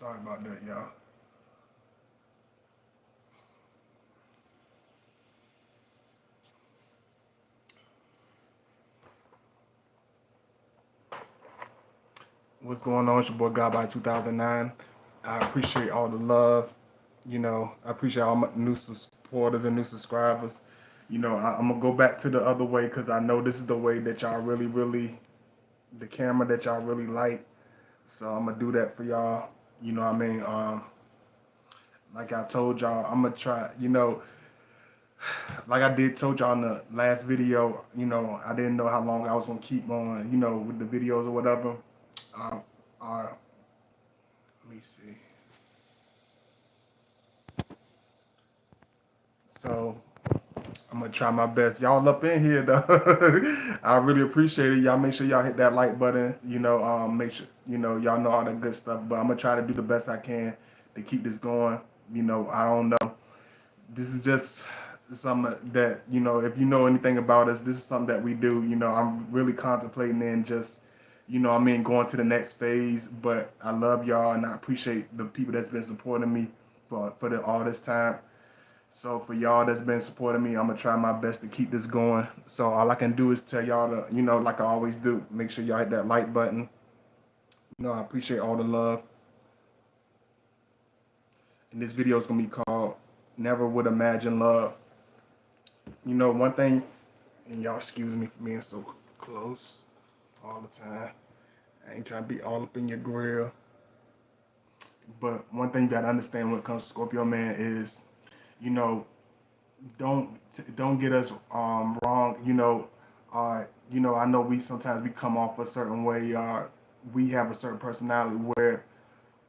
Sorry about that, y'all. What's going on? It's your boy God by 2009. I appreciate all the love. I appreciate all my new supporters and new subscribers. I'm gonna go back to the other way because I know this is the way that y'all really, really, the camera that y'all really like. So I'm gonna do that for y'all. You know what I mean? Like I told y'all, I'm gonna try. Like I did told y'all in the last video. I didn't know how long I was gonna keep on. With the videos or whatever. Uh, uh, Let me see. So I'm gonna try my best. Y'all up in here though. I really appreciate it. Y'all make sure y'all hit that like button. Make sure y'all know all that good stuff. But I'm gonna try to do the best I can to keep this going. I don't know. This is just something that if you know anything about us, this is something that we do. I'm really contemplating and just going to the next phase. But I love y'all and I appreciate the people that's been supporting me for all this time. So for y'all that's been supporting me, I'm gonna try my best to keep this going. So all I can do is tell y'all to, like I always do, make sure y'all hit that like button. I appreciate all the love. And this video is gonna be called "Never Would Imagine Love." One thing, and y'all excuse me for being so close all the time. I ain't trying to be all up in your grill. But one thing you gotta understand when it comes to Scorpio man is, you know, don't get us wrong. I know we sometimes we come off a certain way. We have a certain personality where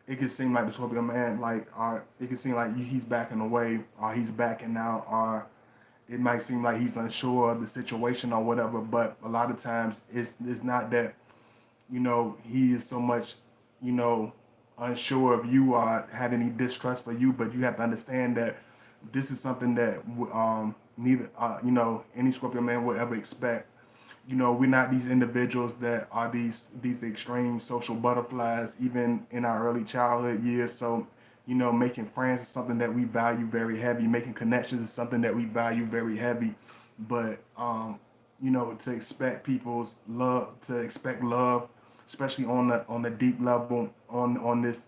it can seem like the Scorpio man, like it can seem like he's backing away, or he's backing out, or it might seem like he's unsure of the situation or whatever. But a lot of times it's not that. He is so much, you know, unsure of you or had any distrust for you. But you have to understand that this is something that neither, any Scorpio man would ever expect. We're not these individuals that are these extreme social butterflies, even in our early childhood years. So, making friends is something that we value very heavy. Making connections is something that we value very heavy. But to expect people's love, to expect love, especially on the deep level, on this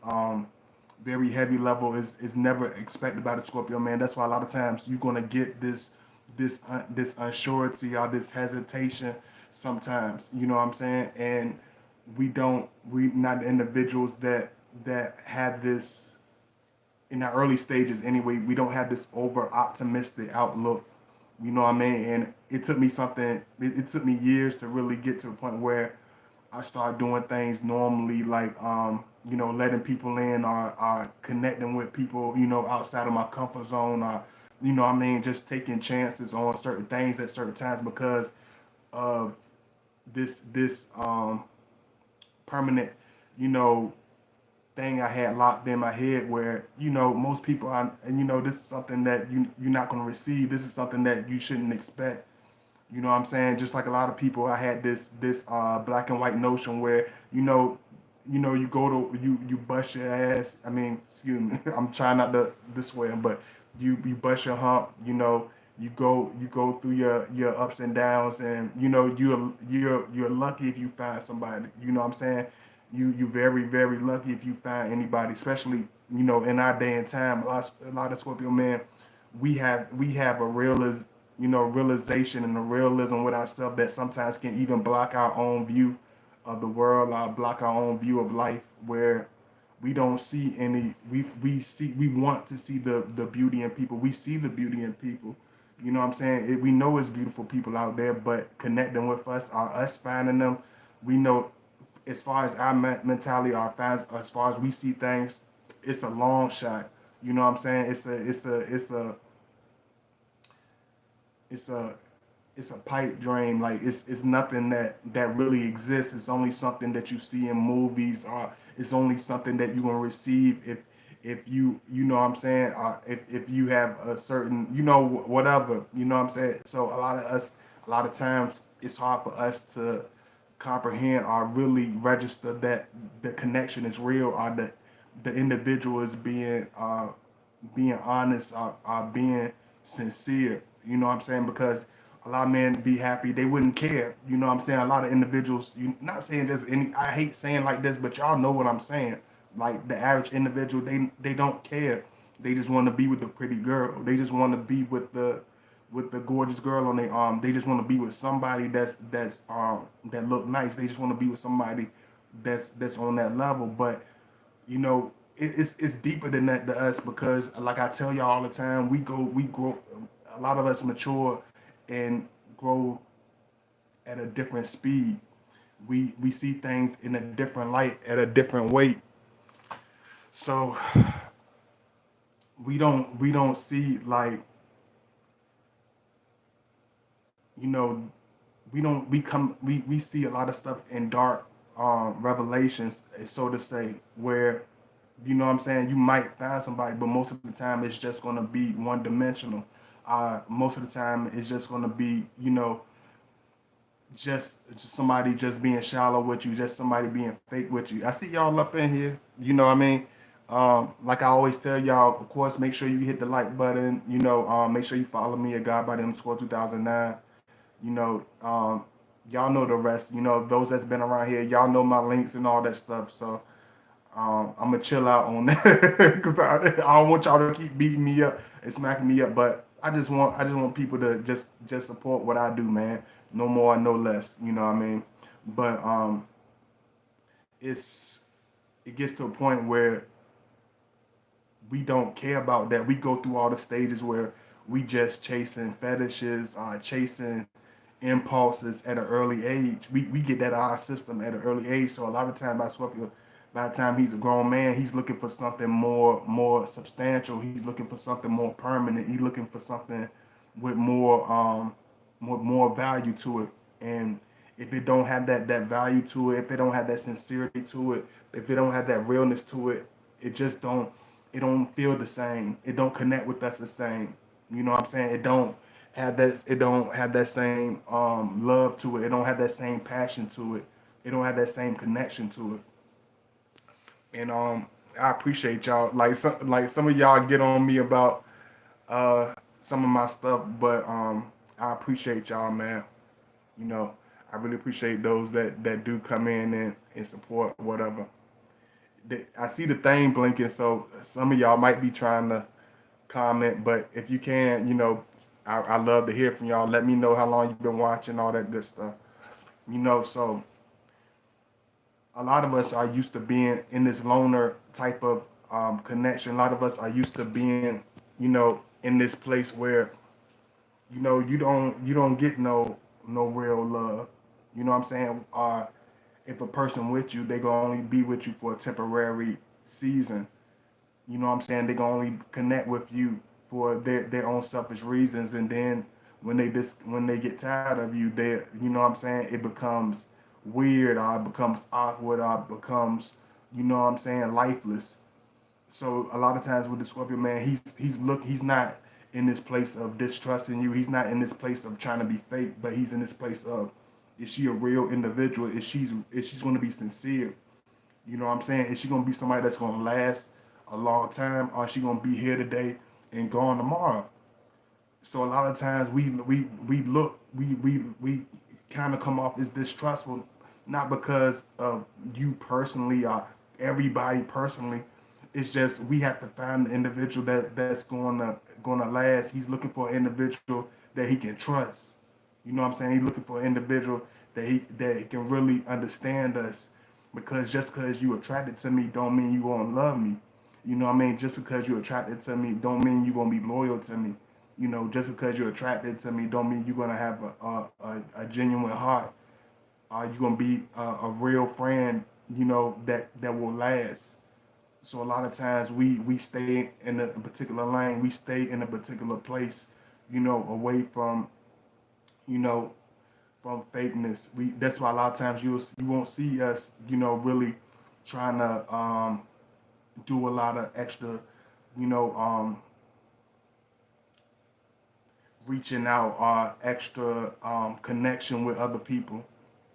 very heavy level, is never expected by the Scorpio man. That's why a lot of times you're gonna get this unsurety or this hesitation sometimes. You know what I'm saying? And we not the individuals that have this in the early stages anyway. We don't have this over optimistic outlook. You know what I mean? And it took me it took me years to really get to the point where I started doing things normally, like letting people in, or connecting with people, outside of my comfort zone, or just taking chances on certain things at certain times because of this permanent, you know, thing I had locked in my head where, most people are, and this is something that you're not gonna receive. This is something that you shouldn't expect. You know what I'm saying? Just like a lot of people, I had this black and white notion where you go to you bust your ass. I mean, excuse me, I'm trying not to this way, but you bust your hump. You go through your ups and downs, and you're lucky if you find somebody. You know what I'm saying? You very very lucky if you find anybody, especially in our day and time. A lot of Scorpio men, we have a realization and a realism with ourselves that sometimes can even block our own view of the world, or block our own view of life, where we don't see any. We want to see the beauty in people. We see the beauty in people. You know what I'm saying? We know it's beautiful people out there, but connecting with us, or us finding them, we know as far as our mentality, as far as we see things, it's a long shot. You know what I'm saying? It's a it's a pipe dream. Like it's nothing that really exists. It's only something that you see in movies, or it's only something that you're gonna receive if you know what I'm saying, if you have a certain whatever, you know what I'm saying. So a lot of times it's hard for us to comprehend or really register that the connection is real, or the individual is being honest, being sincere. You know what I'm saying? Because a lot of men be happy, they wouldn't care. You know what I'm saying? A lot of individuals, you not saying just any. I hate saying like this, but y'all know what I'm saying. Like the average individual, they don't care. They just want to be with the pretty girl. They just want to be with the gorgeous girl on their arm. They just want to be with somebody that look nice. They just want to be with somebody that's on that level. But you know, it's deeper than that to us because, like I tell y'all all the time, we grow. A lot of us mature and grow at a different speed. We see things in a different light, at a different weight. So we don't see like, you know, we see a lot of stuff in dark revelations, so to say, where, you know what I'm saying, you might find somebody, but most of the time it's just gonna be one dimensional. Most of the time it's just gonna be, you know, just somebody just being shallow with you, just somebody being fake with you. I see y'all up in here, you know what I mean? Like I always tell y'all, of course, make sure you hit the like button, you know, make sure you follow me at God by the underscore 2009. You know, y'all know the rest. You know, those that's been around here, y'all know my links and all that stuff. So I'm gonna chill out on that because I don't want y'all to keep beating me up and smacking me up. But I just want people to just support what I do, man. No more, no less. You know what I mean? But it's it gets to a point where we don't care about that. We go through all the stages where we just chasing fetishes, chasing impulses at an early age. We get that out of our system at an early age. So a lot of time by Scorpio, by the time he's a grown man, he's looking for something more substantial. He's looking for something more permanent. He's looking for something with more value to it. And if it don't have that value to it, if it don't have that sincerity to it, if it don't have that realness to it, it just don't feel the same. It don't connect with us the same. You know what I'm saying? It don't have that same love to it. It don't have that same passion to it. It don't have that same connection to it. And I appreciate y'all. Like some of y'all get on me about some of my stuff, but I appreciate y'all, man. You know, I really appreciate those that do come in and support whatever. I see the thing blinking, so some of y'all might be trying to comment, but if you can, you know, I love to hear from y'all. Let me know how long you've been watching, all that good stuff. You know, so a lot of us are used to being in this loner type of connection. A lot of us are used to being, you know, in this place where, you know, you don't get no real love. You know what I'm saying? If a person with you, they gonna only be with you for a temporary season. You know what I'm saying? They gonna only connect with you for their own selfish reasons, and then when they get tired of you, they, you know what I'm saying, it becomes weird, or it becomes awkward, or it becomes, you know what I'm saying, lifeless. So a lot of times with the Scorpio man, he's not in this place of distrusting you. He's not in this place of trying to be fake, but he's in this place of, is she a real individual? Is she's going to be sincere? You know what I'm saying? Is she going to be somebody that's going to last a long time, or is she going to be here today and gone tomorrow? So a lot of times we kind of come off as distrustful, not because of you personally or everybody personally. It's just we have to find the individual that's gonna last. He's looking for an individual that he can trust. You know what I'm saying? He's looking for an individual that can really understand us. Because just because you attracted to me don't mean you gonna love me. You know what I mean? Just because you're attracted to me don't mean you're gonna be loyal to me. You know, just because you're attracted to me don't mean you're gonna have a genuine heart. You're gonna be a real friend. You know that will last. So a lot of times we stay in a particular lane. We stay in a particular place. You know, away from, you know, from fakeness. That's why a lot of times you won't see us, you know, really trying to do a lot of extra, you know, reaching out, extra connection with other people,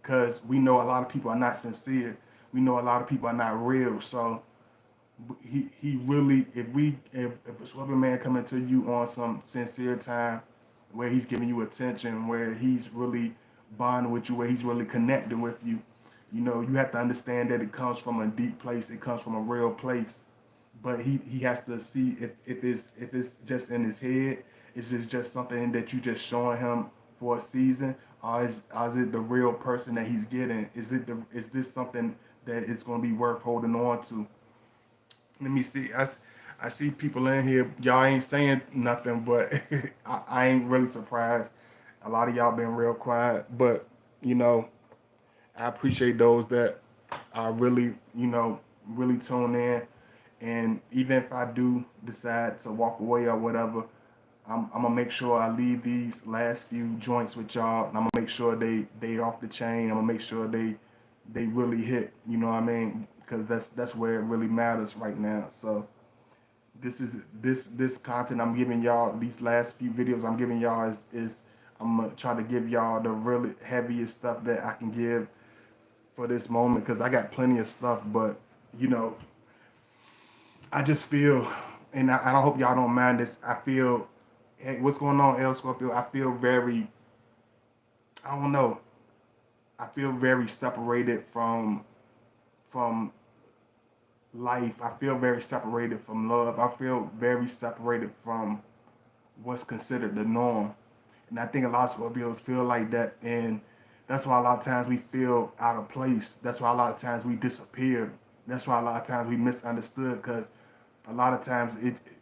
because we know a lot of people are not sincere. We know a lot of people are not real. So he really, if a Scorpio man coming to you on some sincere time, where he's giving you attention, where he's really bonding with you, where he's really connecting with you, you have to understand that it comes from a deep place. It comes from a real place. But he has to see if it's just in his head. Is it just something that you just showing him for a season, or is it the real person that he's getting? Is this something that is going to be worth holding on to? Let me see. I see people in here. Y'all ain't saying nothing, but I ain't really surprised. A lot of y'all been real quiet, but you know, I appreciate those that are really, really tune in. And even if I do decide to walk away or whatever, I'm gonna make sure I leave these last few joints with y'all, and I'm gonna make sure they off the chain. I'm gonna make sure they really hit. You know what I mean? Because that's where it really matters right now. So this content I'm giving y'all, these last few videos I'm giving y'all is I'm gonna try to give y'all the really heaviest stuff that I can give for this moment, because I got plenty of stuff, but you know, I just feel, and I hope y'all don't mind this. I feel, hey, what's going on, El Scorpio? I feel very, I don't know. I feel very separated from life. I feel very separated from love. I feel very separated from what's considered the norm. And I think a lot of Scorpios feel like that, and that's why a lot of times we feel out of place. That's why a lot of times we disappear. That's why a lot of times we misunderstood, because a lot of times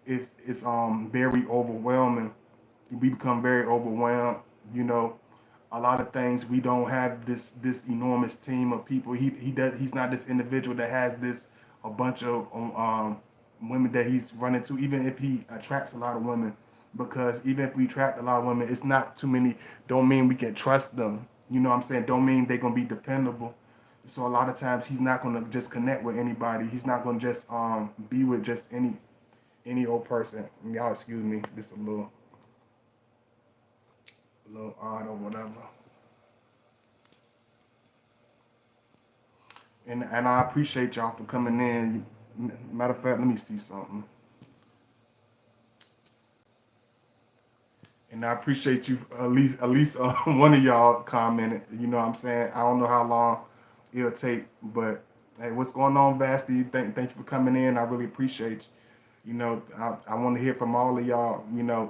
it's very overwhelming. We become very overwhelmed. You know, a lot of things we don't have this enormous team of people. He's not this individual that has this a bunch of women that he's running to. Even if he attracts a lot of women, because even if we attract a lot of women, it's not too many. Don't mean we can trust them. You know what I'm saying? Don't mean they're gonna be dependable. So a lot of times he's not gonna just connect with anybody. He's not gonna just be with just any old person. Y'all excuse me, this a little odd or whatever. And I appreciate y'all for coming in. Matter of fact, let me see something. And I appreciate you, at least one of y'all commented. You know what I'm saying? I don't know how long it'll take, but hey, what's going on, Vasty? Thank you for coming in. I really appreciate you. I want to hear from all of y'all,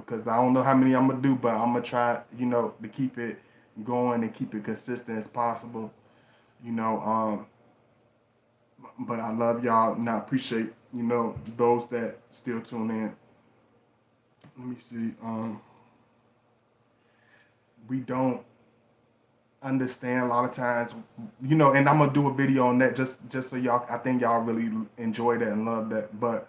because I don't know how many I'm going to do, but I'm going to try, to keep it going and keep it consistent as possible. You know, but I love y'all, and I appreciate, those that still tune in. Let me see. We don't understand a lot of times, and I'm gonna do a video on that just so y'all. I think y'all really enjoy that and love that, but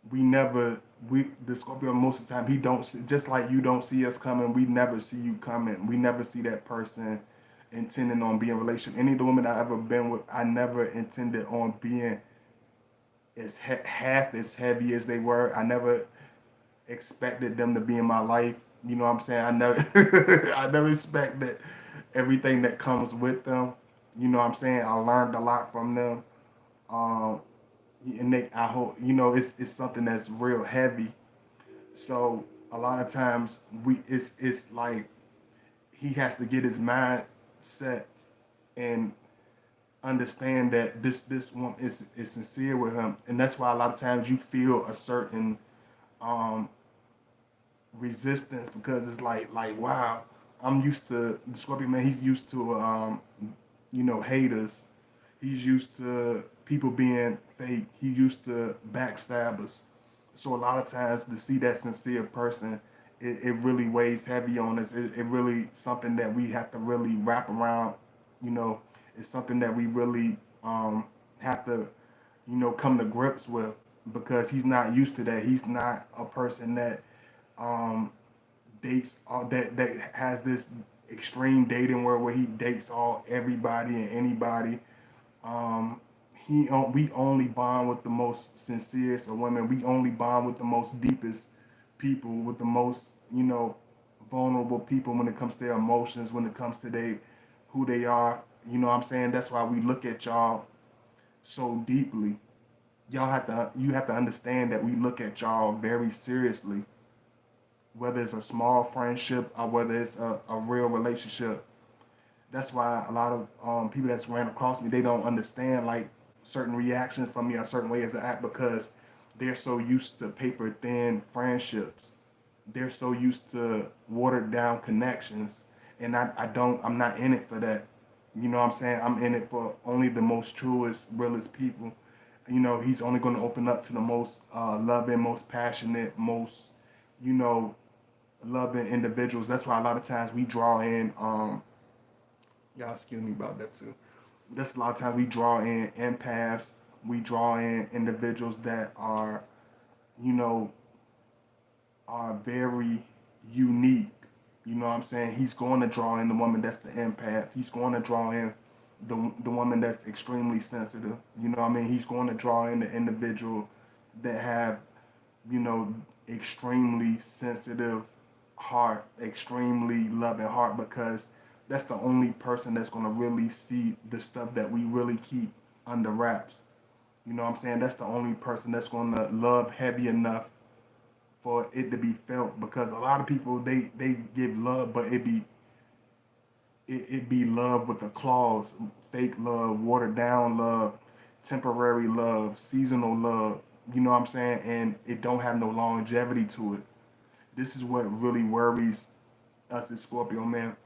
we never the Scorpio, most of the time, he don't see, just like you don't see us coming. We never see you coming. We never see that person intending on being in a relationship. Any of the women I ever been with, I never intended on being as half as heavy as they were. I never expected them to be in my life. You know what I'm saying? I never I never expected everything that comes with them. You know what I'm saying? I learned a lot from them. Um, and I hope, it's something that's real heavy. So a lot of times it's like he has to get his mind set and understand that this one is sincere with him, and that's why a lot of times you feel a certain um resistance, because it's like wow, I'm used to the Scorpion man. He's used to haters. He's used to people being fake. He's used to backstabbers. So a lot of times to see that sincere person, it really weighs heavy on us. It really something that we have to really wrap around. You know, it's something that we really have to come to grips with, because he's not used to that. He's not a person that um, dates all that has this extreme dating world where he dates everybody and anybody. Um, we only bond with the most sincerest of women. We only bond with the most deepest people, with the most vulnerable people when it comes to their emotions, when it comes to who they are. You know what I'm saying? That's why we look at y'all so deeply. you have to understand that we look at y'all very seriously, whether it's a small friendship or whether it's a real relationship. That's why a lot of people that's ran across me, they don't understand like certain reactions from me or certain ways to act because they're so used to paper thin friendships. They're so used to watered down connections, and I'm not in it for that. You know what I'm saying? I'm in it for only the most truest, realest people. You know, he's only going to open up to the most loving, most passionate, most, you know, loving individuals. That's why a lot of times we draw in, y'all excuse me about that too. That's a lot of times we draw in empaths, we draw in individuals that are, you know, are very unique. You know what I'm saying? He's going to draw in the woman that's the empath. He's going to draw in the woman that's extremely sensitive. You know what I mean? He's going to draw in the individual that have, you know, extremely sensitive heart, extremely loving heart, because that's the only person that's going to really see the stuff that we really keep under wraps. You know what I'm saying? That's the only person that's going to love heavy enough for it to be felt, because a lot of people they give love, but it be love with the clause, fake love, watered down love, temporary love, seasonal love. You know what I'm saying? And it don't have no longevity to it. This is what really worries us as Scorpio, man.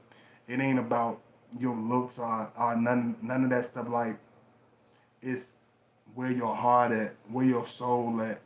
It ain't about your looks or none of that stuff. Like, it's where your heart at, where your soul at,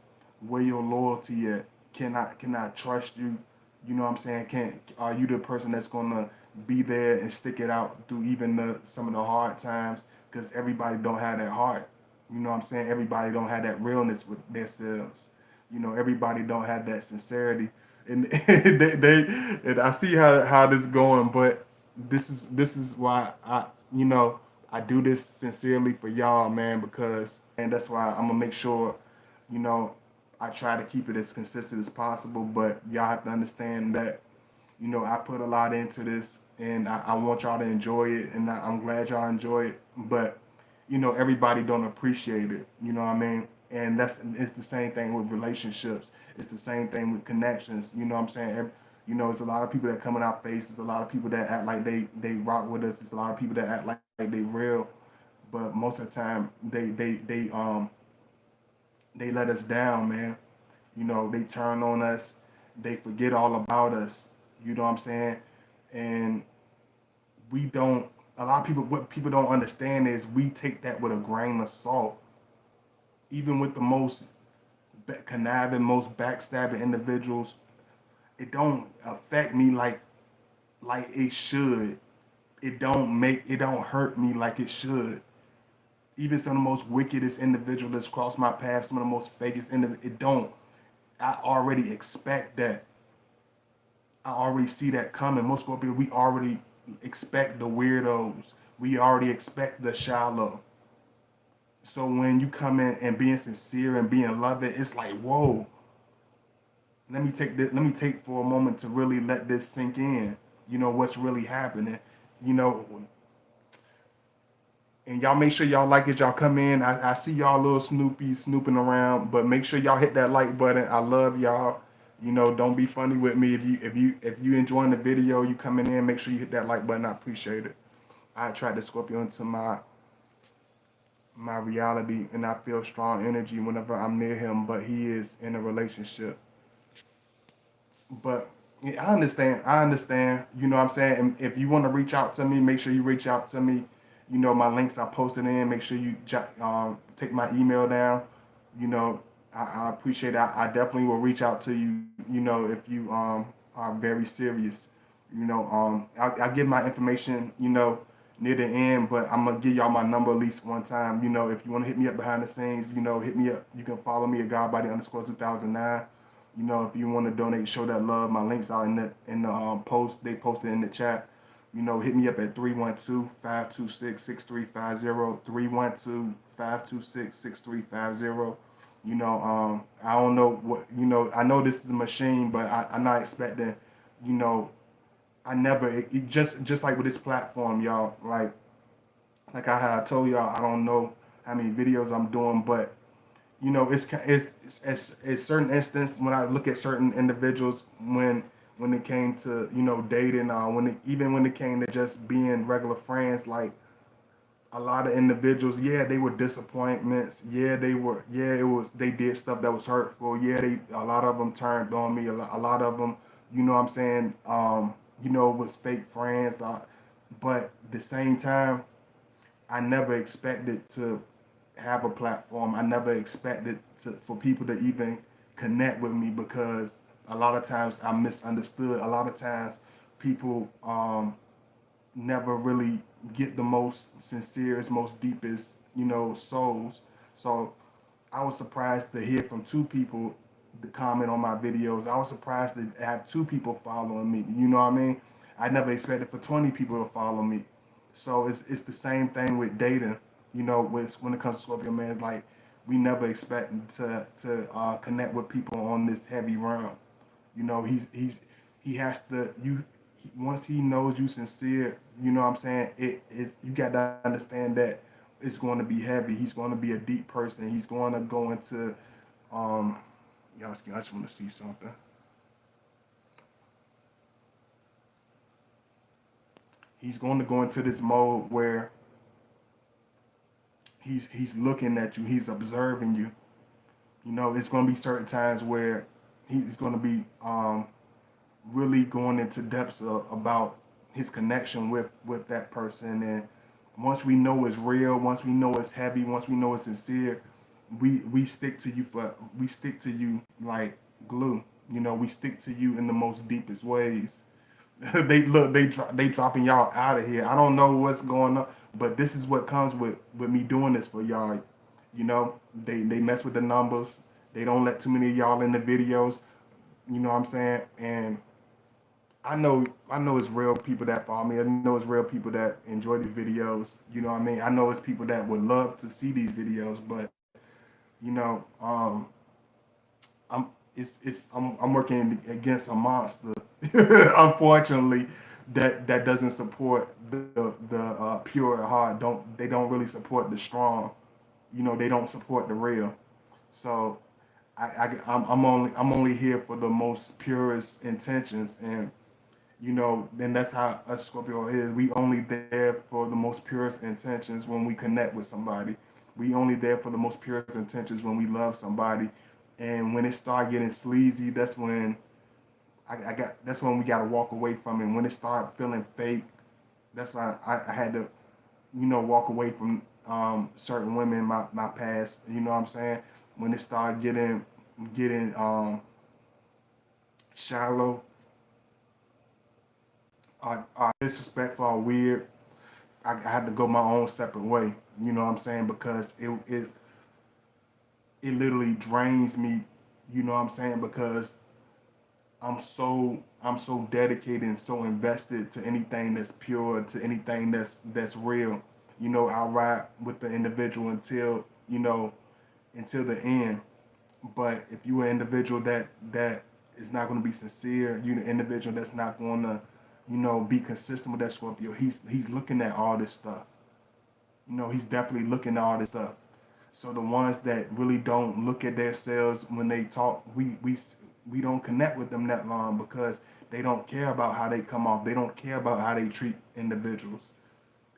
where your loyalty at. Can I trust you? You know what I'm saying? Can Are you the person that's gonna be there and stick it out through even some of the hard times? Because everybody don't have that heart. You know what I'm saying? Everybody don't have that realness with themselves. You know, everybody don't have that sincerity. And and I see how this going, but this is why I do this sincerely for y'all, man, because and that's why I'm gonna make sure, you know, I try to keep it as consistent as possible. But y'all have to understand that, I put a lot into this, and I want y'all to enjoy it, and I'm glad y'all enjoy it. But everybody don't appreciate it. You know what I mean? And it's the same thing with relationships. It's the same thing with connections. You know what I'm saying? It's a lot of people that come in our faces. A lot of people that act like they rock with us. It's a lot of people that act like they real, but most of the time they let us down, man. They turn on us. They forget all about us. You know what I'm saying? And we don't. A lot of people, what people don't understand is we take that with a grain of salt. Even with the most conniving, most backstabbing individuals, it don't affect me like it should. It don't hurt me like it should. Even some of the most wickedest individuals that's crossed my path, some of the most fakest individuals, it don't. I already expect that. I already see that coming. Most Scorpio, we already expect the weirdos. We already expect the shallow. So when you come in and being sincere and being loving, it's like, whoa. Let me take this. Let me take for a moment to really let this sink in. What's really happening. You know, and y'all make sure y'all like it. Y'all come in. I see y'all little Snoopy snooping around, but make sure y'all hit that like button. I love y'all. Don't be funny with me. If you enjoying the video, you coming in, make sure you hit that like button. I appreciate it. I attract the Scorpio into my reality, and I feel strong energy whenever I'm near him. But he is in a relationship. But yeah, I understand. I understand. You know what I'm saying? And if you want to reach out to me, make sure you reach out to me. My links I posted in. Make sure you take my email down. I appreciate it. I definitely will reach out to you. If you are very serious. I'll give my information. Near the end, but I'm gonna give y'all my number at least one time. If you want to hit me up behind the scenes, hit me up. You can follow me at Godbody_2009. If you want to donate, show that love. My links are in the post. They posted in the chat. Hit me up at 312-526-6350. 312-526-6350. I don't know what, I know this is a machine, but I'm not expecting, I never, it just like with this platform, y'all, like I told y'all, I don't know how many videos I'm doing, but you know, it's certain instance when I look at certain individuals when it came to, you know, dating, even when it came to just being regular friends, like a lot of individuals, yeah, they were disappointments. Yeah, it was, they did stuff that was hurtful. Yeah, a lot of them turned on me. A lot of them, you know what I'm saying, you know, was fake friends. But at the same time, I never expected to have a platform. I never expected for people to even connect with me, because a lot of times I'm misunderstood. A lot of times people never really get the most sincerest, most deepest, you know, souls. So I was surprised to hear from two people to comment on my videos. I was surprised to have two people following me. You know what I mean? I never expected for 20 people to follow me. So it's the same thing with dating. You know, when it comes to Scorpio, man, like we never expect to connect with people on this heavy realm. You know, he has to once he knows you sincere, you know what I'm saying? It is, you got to understand that it's going to be heavy. He's going to be a deep person. He's going to go into um y'all, I just want to see something. He's going to go into this mode where he's looking at you, he's observing you. You know, it's going to be certain times where he's going to be really going into depths about his connection with that person. And once we know it's real, once we know it's heavy, once we know it's sincere, we stick to you we stick to you like glue. You know, we stick to you in the most deepest ways. They dropping y'all out of here. I don't know what's going on, but this is what comes with me doing this for y'all. You know, they mess with the numbers. They don't let too many of y'all in the videos. You know what I'm saying? And I know it's real people that follow me. I know it's real people that enjoy these videos. You know what I mean? I know it's people that would love to see these videos, but you know, I'm I'm working against a monster, unfortunately, that doesn't support the pure at heart. They don't really support the strong. You know, they don't support the real. So I'm only here for the most purest intentions. And you know, then that's how us Scorpio is. We only there for the most purest intentions when we connect with somebody. We only there for the most purest intentions when we love somebody. And when it start getting sleazy, that's when that's when we gotta walk away from it. When it start feeling fake, that's why I had to, you know, walk away from certain women in my past. You know what I'm saying? When it start getting shallow, disrespectful, or weird, I had to go my own separate way. You know what I'm saying? Because it literally drains me. You know what I'm saying? Because I'm so dedicated and so invested to anything that's pure, to anything that's real. You know, I'll ride with the individual until, you know, until the end. But if you're an individual that is not going to be sincere, you're an individual that's not going to, you know, be consistent with that Scorpio. He's looking at all this stuff. You know, he's definitely looking at all this stuff. So the ones that really don't look at themselves when they talk, we don't connect with them that long, because they don't care about how they come off. They don't care about how they treat individuals.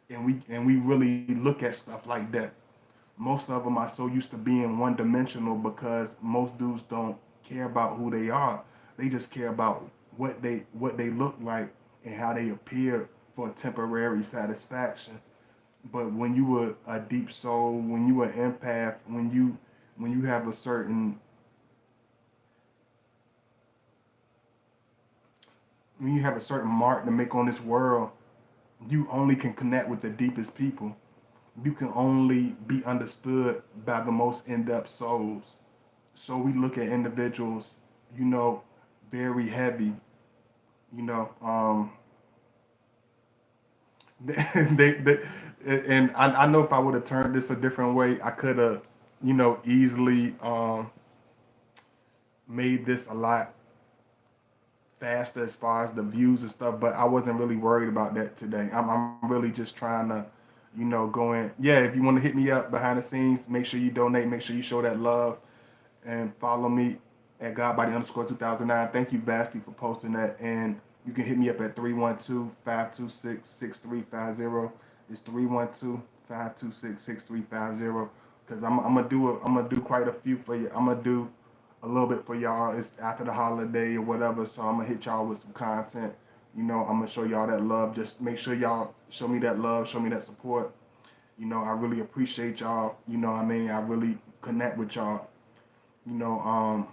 And we really look at stuff like that. Most of them are so used to being one dimensional, because most dudes don't care about who they are. They just care about what they look like and how they appear for temporary satisfaction. But when you were a deep soul, when you were an empath, when you have a certain when you have a certain mark to make on this world, you only can connect with the deepest people. You can only be understood by the most in-depth souls. So we look at individuals, you know, very heavy. You know, they and I know if I would have turned this a different way, I could have, you know, easily made this a lot faster as far as the views and stuff. But I wasn't really worried about that today. I'm really just trying to, Go in. Yeah, if you want to hit me up behind the scenes, make sure you donate. Make sure you show that love and follow me at Godbody_2009. Thank you vastly for posting that. And you can hit me up at 312-526-6350. It's 312-526-6350. Cause I'm gonna do quite a few for you. I'm gonna do a little bit for y'all. It's after the holiday or whatever, so I'm gonna hit y'all with some content. I'm gonna show y'all that love. Just make sure y'all show me that love, show me that support. I really appreciate y'all. What I mean, I really connect with y'all. You know, um,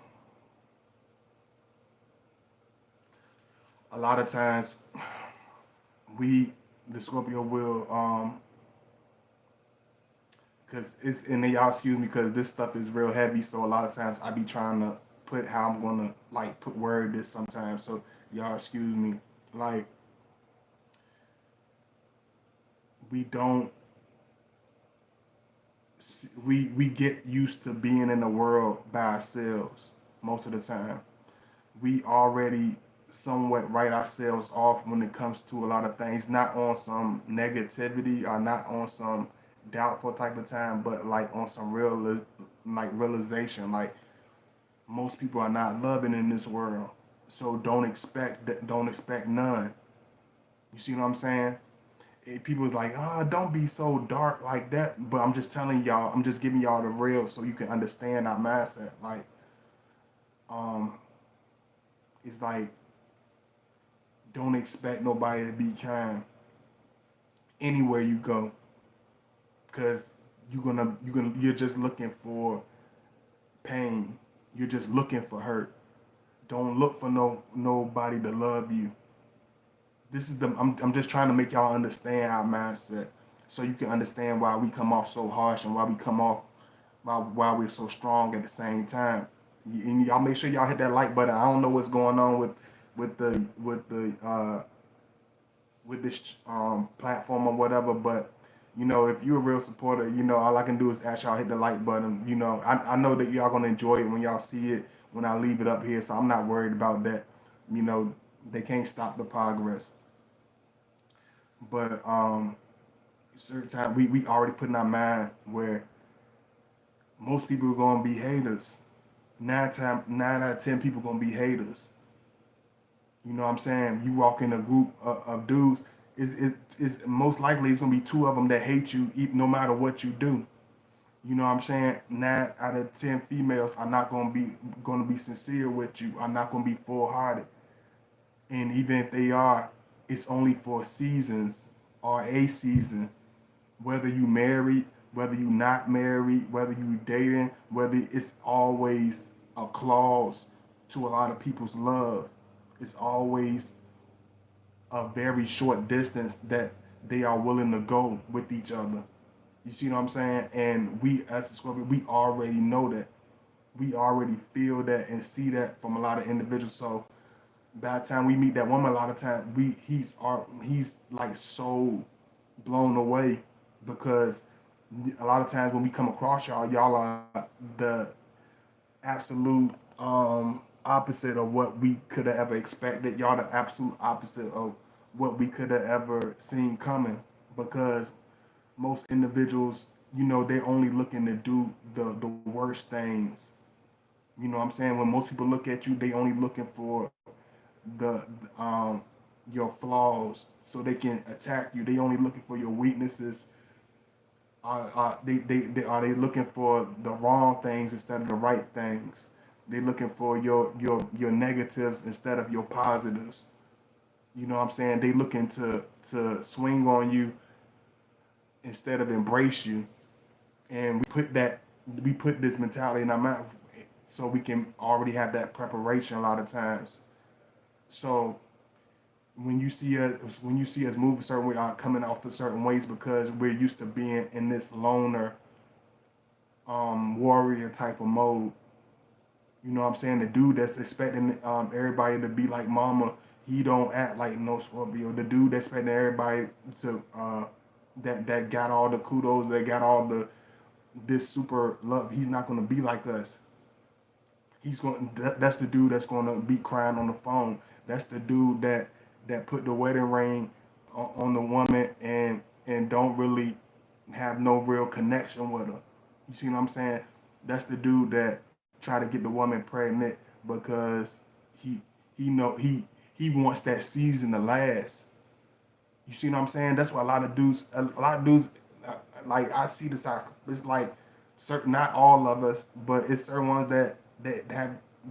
a lot of times we, the Scorpio will, cause it's, and then y'all excuse me, cause this stuff is real heavy. So a lot of times I be trying to put how I'm gonna like put word this sometimes. So y'all excuse me. Like we don't, we get used to being in the world by ourselves most of the time. We already somewhat write ourselves off when it comes to a lot of things, not on some negativity or not on some doubtful type of time, but like on some real like realization. Like most people are not loving in this world, so don't expect none. You see what I'm saying? People are like, oh, don't be so dark like that. But I'm just telling y'all, I'm just giving y'all the real so you can understand our mindset. Like, um, it's like don't expect nobody to be kind anywhere you go, because you're just looking for pain. You're just looking for hurt. Don't look for nobody to love you. I'm just trying to make y'all understand our mindset so you can understand why we come off so harsh and why we come off why we're so strong at the same time. And y'all make sure y'all hit that like button. I don't know what's going on with this platform or whatever, but if you're a real supporter, all I can do is ask y'all hit the like button. I know that y'all gonna enjoy it when y'all see it when I leave it up here, so I'm not worried about that. You know, they can't stop the progress. But certain time we already put in our mind where most people are gonna be haters. 9 out of 10 people gonna be haters. You know what I'm saying? You walk in a group of dudes, is most likely it's gonna be 2 of them that hate you, no matter what you do. You know what I'm saying? 9 out of 10 females are not gonna be sincere with you. Are not gonna be full hearted. And even if they are, it's only for seasons or a season. Whether you married, whether you not married, whether you dating, whether it's always a clause to a lot of people's love. It's always a very short distance that they are willing to go with each other. You see what I'm saying? And we, as a Scorpio, we already know that. We already feel that and see that from a lot of individuals. So by the time we meet that woman, a lot of times he's like so blown away because a lot of times when we come across y'all are the absolute opposite of what we could have ever expected. Y'all the absolute opposite of what we could have ever seen coming because most individuals, they're only looking to do the worst things. You know what I'm saying? When most people look at you, they only looking for the your flaws so they can attack you. They only looking for your weaknesses. Are they looking for the wrong things instead of the right things? They looking for your negatives instead of your positives. You know what I'm saying? They looking to swing on you instead of embrace you. And we put this mentality in our mind so we can already have that preparation a lot of times. So when you see us move a certain way, coming off a certain ways because we're used to being in this loner, warrior type of mode. You know what I'm saying? The dude that's expecting everybody to be like mama, he don't act like no Scorpio. The dude that's expecting everybody to that got all the kudos, that got all this super love, he's not gonna be like us. That's the dude that's gonna be crying on the phone. That's the dude that put the wedding ring on the woman and don't really have no real connection with her. You see what I'm saying? That's the dude that try to get the woman pregnant because he he know he wants that season to last. You see what I'm saying? That's why a lot of dudes, uh, like I see this. It's like certain, not all of us, but it's certain ones that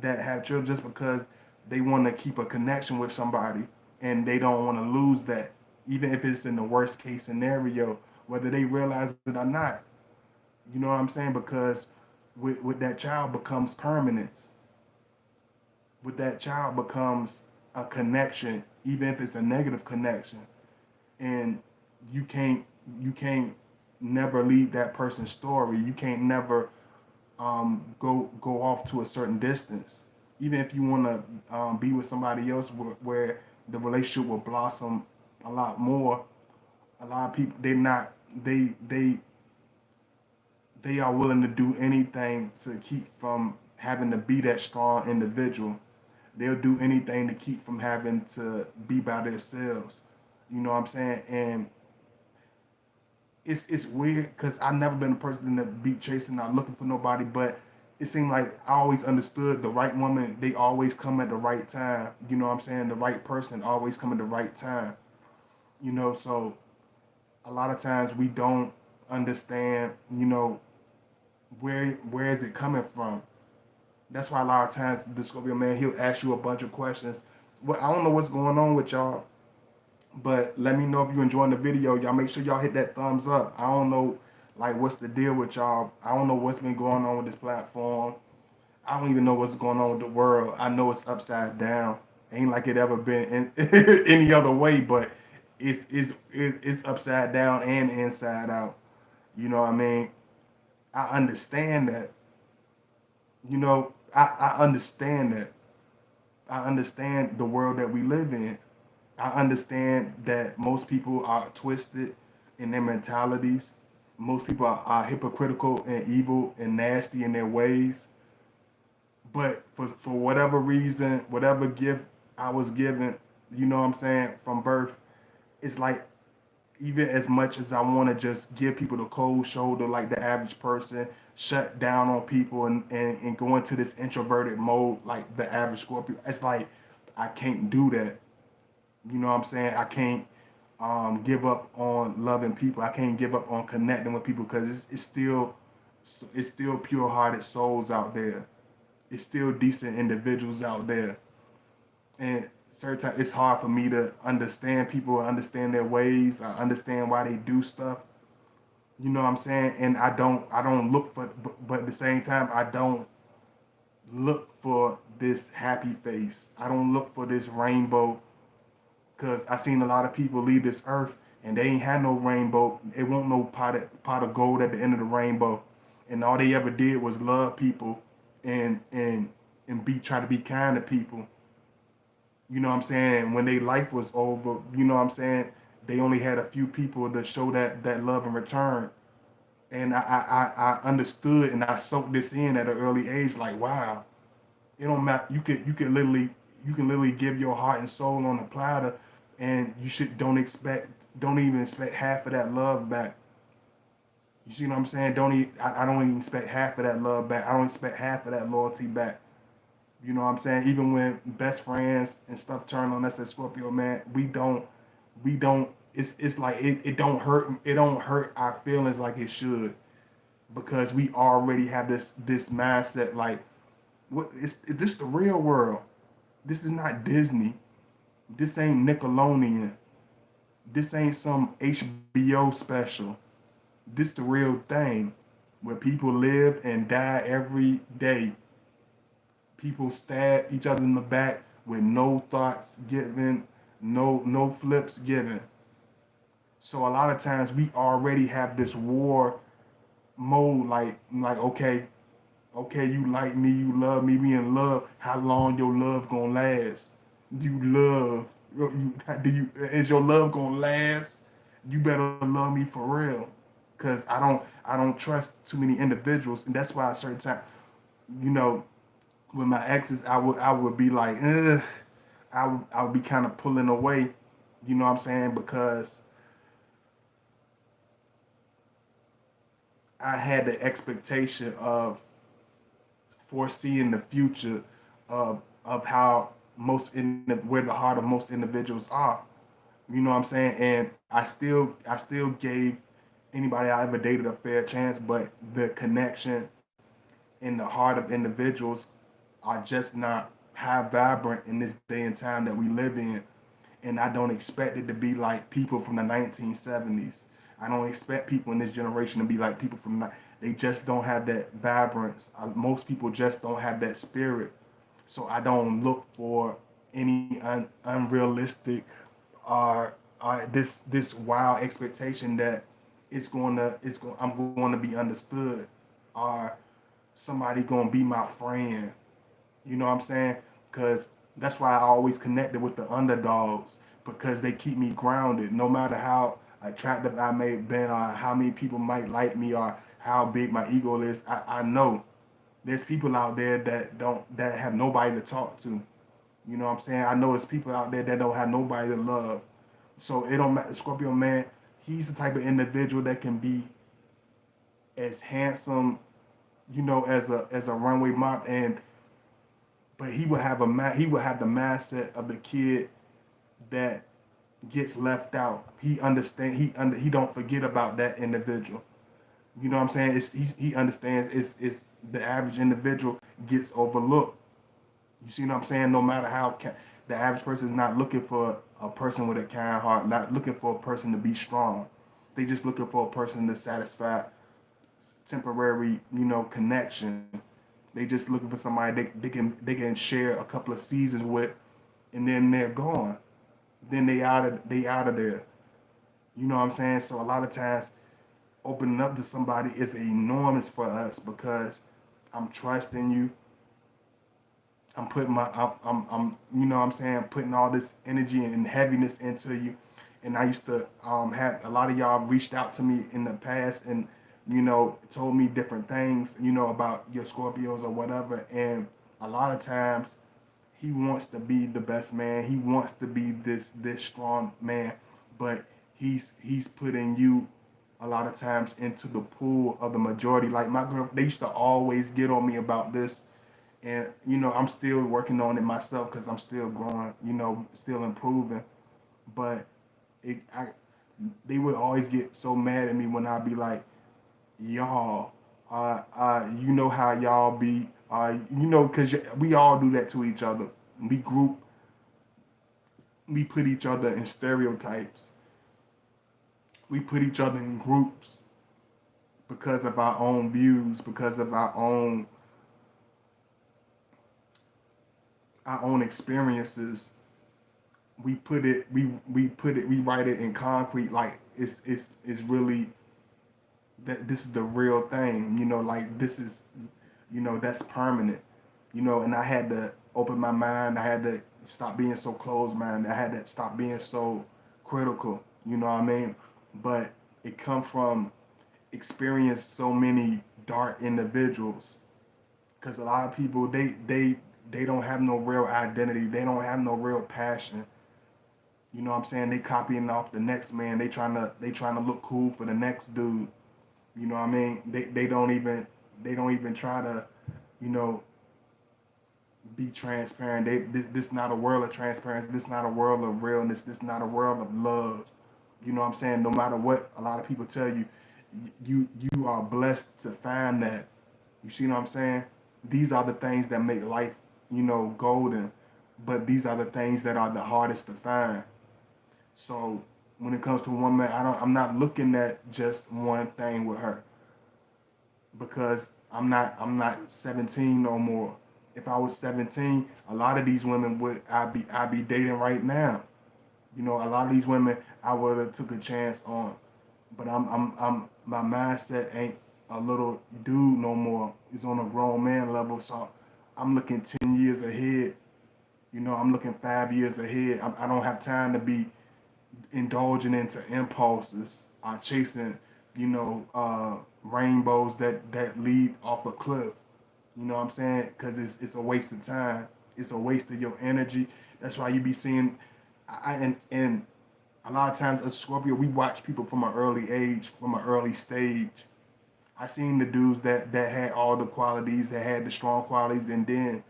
have children just because they want to keep a connection with somebody and they don't want to lose that, even if it's in the worst case scenario, whether they realize it or not. You know what I'm saying? Because with that child becomes permanence. With that child becomes a connection, even if it's a negative connection, and you can't you can't never leave that person's story. You can't never go off to a certain distance, even if you want to be with somebody else where the relationship will blossom a lot more. A lot of people, they they they are willing to do anything to keep from having to be that strong individual. They'll do anything to keep from having to be by themselves. You know what I'm saying? And it's weird because I've never been a person that be chasing, not looking for nobody, but it seemed like I always understood the right woman, they always come at the right time. You know what I'm saying? The right person always come at the right time. So a lot of times we don't understand, where is it coming from? That's why a lot of times the Scorpio man, he'll ask you a bunch of questions. Well, I don't know what's going on with y'all, but let me know if you're enjoying the video. Y'all make sure y'all hit that thumbs up. I don't know, like, what's the deal with y'all. I don't know what's been going on with this platform. I don't even know what's going on with the world. I know it's upside down. Ain't like it ever been in any other way, but it's upside down and inside out. You know what I mean? I understand that. I understand that. I understand the world that we live in. I understand that most people are twisted in their mentalities. Most people are hypocritical and evil and nasty in their ways. But for whatever reason, whatever gift I was given, what I'm saying, from birth, it's like, even as much as I want to just give people the cold shoulder like the average person, shut down on people and go into this introverted mode like the average Scorpio, it's like I can't do that. You know what I'm saying? I can't give up on loving people. I can't give up on connecting with people because it's still pure-hearted souls out there. It's still decent individuals out there. And certain times it's hard for me to understand people, understand their ways, understand why they do stuff. You know what I'm saying? And I don't look for, but at the same time, I don't look for this happy face. I don't look for this rainbow because I seen a lot of people leave this earth and they ain't had no rainbow. It won't no pot of gold at the end of the rainbow, and all they ever did was love people and try to be kind to people. You know what I'm saying? And when their life was over, you know what I'm saying, they only had a few people to show that love in return. And I understood and I soaked this in at an early age. Like, wow, it don't matter. You can literally give your heart and soul on a platter, and you should don't even expect half of that love back. You see what I'm saying? I don't even expect half of that love back. I don't expect half of that loyalty back. You know what I'm saying? Even when best friends and stuff turn on us as Scorpio, man, we don't it's like it don't hurt our feelings like it should, because we already have this mindset like, what is this the real world? This is not Disney. This ain't Nickelodeon. This ain't some HBO special. This the real thing, where people live and die every day. People stab each other in the back with no thoughts given, no flips given. So a lot of times we already have this war mode, like, okay, you like me, you love me, we in love. How long your love gonna last? Do you love? Is your love gonna last? You better love me for real, cause I don't trust too many individuals, and that's why a certain time, you know, with my exes, I would be like, ugh. I would be kind of pulling away, you know what I'm saying? Because I had the expectation of foreseeing the future of how where the heart of most individuals are. You know what I'm saying? And I still gave anybody I ever dated a fair chance, but the connection in the heart of individuals are just not high vibrant in this day and time that we live in. And I don't expect it to be like people from the 1970s. I don't expect people in this generation to be like people from they just don't have that vibrance. Most people just don't have that spirit. So I don't look for any unrealistic or this wild expectation that I'm going to be understood, or somebody going to be my friend. You know what I'm saying? Because that's why I always connected with the underdogs, because they keep me grounded. No matter how attractive I may have been, or how many people might like me, or how big my ego is, I know there's people out there that have nobody to talk to. You know what I'm saying? I know there's people out there that don't have nobody to love. So it don't matter. Scorpio man, he's the type of individual that can be as handsome, as a runway model, and but he would have the mindset of the kid that gets left out. He don't forget about that individual. You know what I'm saying? He understands it's the average individual gets overlooked. You see what I'm saying? No matter how the average person is not looking for a person with a kind heart, not looking for a person to be strong. They just looking for a person to satisfy temporary, connection. They just looking for somebody they can share a couple of seasons with, and then they're gone. Then they out of there. You know what I'm saying? So a lot of times opening up to somebody is enormous for us, because I'm trusting you. I'm putting you know what I'm saying, putting all this energy and heaviness into you. And I used to have a lot of y'all reached out to me in the past, and told me different things, about your Scorpios or whatever. And a lot of times he wants to be the best man. He wants to be this strong man, but he's putting you a lot of times into the pool of the majority. Like my girl, they used to always get on me about this, and I'm still working on it myself, because I'm still growing, still improving. But I they would always get so mad at me when I be like, y'all, you know how y'all be, because we all do that to each other. We group, we put each other in stereotypes. We put each other in groups because of our own views, because of our own experiences. We write it in concrete, like it's really that this is the real thing, like this is, that's permanent, and I had to open my mind. I had to stop being so closed minded. I had to stop being so critical, you know what I mean? But it comes from experience so many dark individuals, because a lot of people, they don't have no real identity. They don't have no real passion. You know what I'm saying? They copying off the next man. They trying to look cool for the next dude. You know what I mean? They don't even try to, you know, be transparent. This not a world of transparency. This not a world of realness. This not a world of love. You know what I'm saying? No matter what a lot of people tell you, you are blessed to find that. You see what I'm saying? These are the things that make life, golden. But these are the things that are the hardest to find. So when it comes to a woman, I'm not looking at just one thing with her, because I'm not 17 no more. If I was 17, a lot of these women I'd be dating right now. A lot of these women I would have took a chance on, but I'm my mindset ain't a little dude no more. It's on a grown man level. So I'm looking 10 years ahead. I'm looking 5 years ahead. I don't have time to be indulging into impulses, chasing, rainbows that lead off a cliff. You know what I'm saying? Because it's a waste of time. It's a waste of your energy. That's why you be seeing, and a lot of times as Scorpio, we watch people from an early age, from an early stage. I seen the dudes that had all the qualities, that had the strong qualities, and then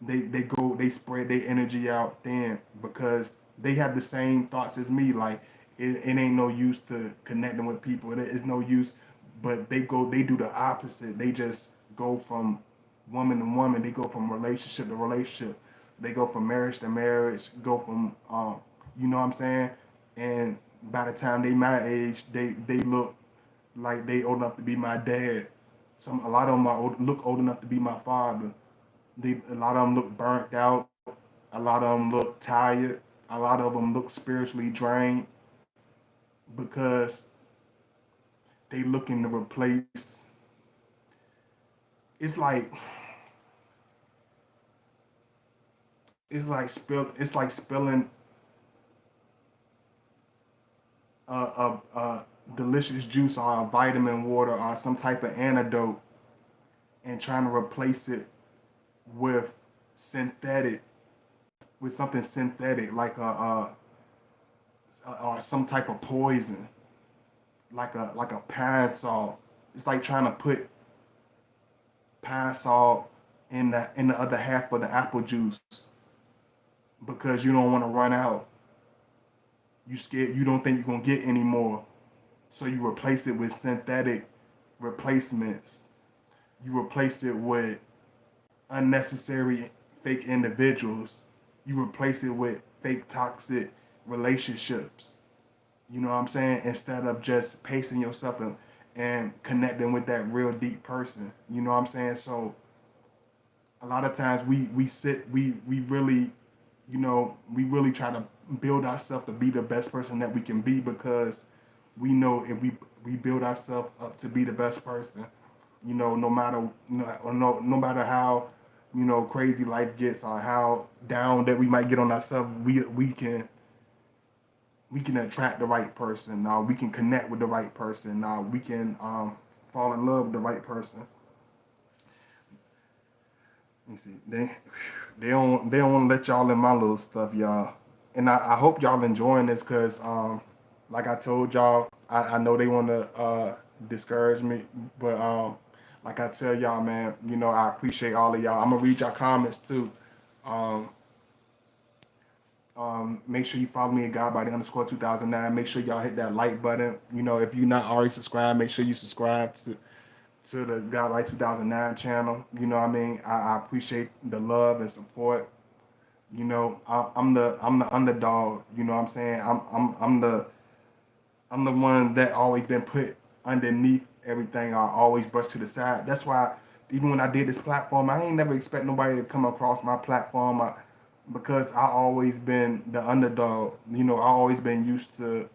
they spread their energy out thin because they have the same thoughts as me. Like it ain't no use to connecting with people. It is no use, but they do the opposite. They just go from woman to woman. They go from relationship to relationship. They go from marriage to marriage. Go from you know what I'm saying. And by the time they my age, they look like they old enough to be my dad. A lot of them look old enough to be my father. A lot of them look burnt out. A lot of them look tired. A lot of them look spiritually drained because they looking to replace. It's like it's like spilling a delicious juice or a vitamin water or some type of antidote and trying to replace it with synthetic with something synthetic like or some type of poison like a pine salt. It's like trying to put pine salt in the other half of the apple juice because you don't want to run out. You scared. You don't think you're gonna get any more, so you replace it with synthetic replacements. You replace it with unnecessary fake individuals. You replace it with fake toxic relationships. You know what I'm saying? Instead of just pacing yourself and connecting with that real deep person. You know what I'm saying? So a lot of times we really, we really try to build ourselves to be the best person that we can be because we know if we build ourselves up to be the best person, no matter no matter how crazy life gets or how down that we might get on ourselves, we can attract the right person. Now we can connect with the right person. Now we can fall in love with the right person. Let me see. They don't want to let y'all in my little stuff, y'all. And I hope y'all enjoying this because like I told y'all, I know they want to discourage me, but like I tell y'all, man, I appreciate all of y'all. I'm gonna read y'all comments too. Um, Make sure you follow me at godbody_2009. Make sure y'all hit that like button. If you're not already subscribed, make sure you subscribe to the Godbody 2009 channel. You know what I mean? I appreciate the love and support. I'm the underdog. You know what I'm saying? I'm the one that always been put underneath everything. I always brush to the side. That's why even when I did this platform, I ain't never expect nobody to come across my platform because I always been the underdog. I always been used to